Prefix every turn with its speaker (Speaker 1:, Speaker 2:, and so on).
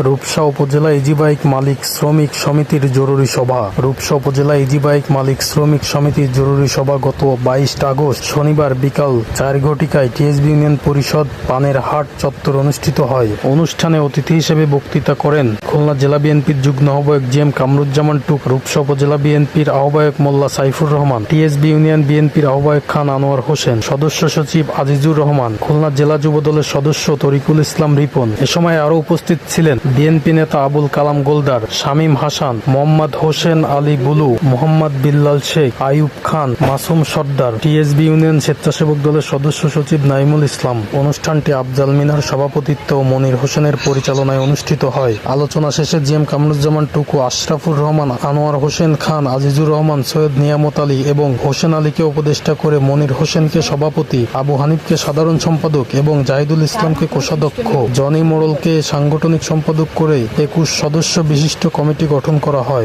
Speaker 1: রূপসা উপজেলা easy bike মালিক শ্রমিক সমিতির জরুরি সভা। রূপসা উপজেলা ইজি বাইক মালিক শ্রমিক সমিতির জরুরি সভা গত 22 আগস্ট শনিবার বিকাল 4 ঘটিকায় টিএসবি ইউনিয়ন পরিষদ পানের হাট চত্বর অনুষ্ঠিত হয়। অনুষ্ঠানে অতিথি হিসেবে বক্তৃতা করেন খুলনা জেলা বিএনপির যুগ্ম আহ্বায়ক জিএম কামরুজ্জামান টুক, রূপসা উপজেলা বিএনপির আহ্বায়ক মোল্লা সাইফুর রহমান, টিএসবি ইউনিয়ন বিএনপির আহ্বায়ক খান আনোয়ার হোসেন, সদস্য সচিব আজিজুর রহমান, খুলনা জেলা যুব দলের সদস্য তরিকুল ইসলাম রিপন। এ সময় আরও উপস্থিত ছিলেন বিএনপি নেতা আবুল কালাম গোলদার, শামীম হাসান, মোহাম্মদ হোসেন আলী বুলু, মোহাম্মদ বিল্লাল শেখ, আইয়ুব খান, মাসুম সর্দার, টিএসবি ইউনিয়ন স্বেচ্ছাসেবক দলের সদস্য সচিব নাইমুল ইসলাম। অনুষ্ঠানটি আফজাল মিনার সভাপতিত্ব ও মনির হোসেনের পরিচালনায় অনুষ্ঠিত হয়। আলোচনা শেষে জিএম কামরুজ্জামান টুকু, আশরাফুর রহমান, আনোয়ার হোসেন খান, আজিজুর রহমান, সৈয়দ নিয়ামত আলী এবং হোসেন আলীকে উপদেষ্টা করে মনির হোসেনকে সভাপতি, আবু হানিফকে সাধারণ সম্পাদক এবং জাহিদুল ইসলামকে কোষাধ্যক্ষ, জনি মোড়লকে সাংগঠনিক সম্পাদক করে 21 সদস্য বিশিষ্ট কমিটি গঠন করা হয়।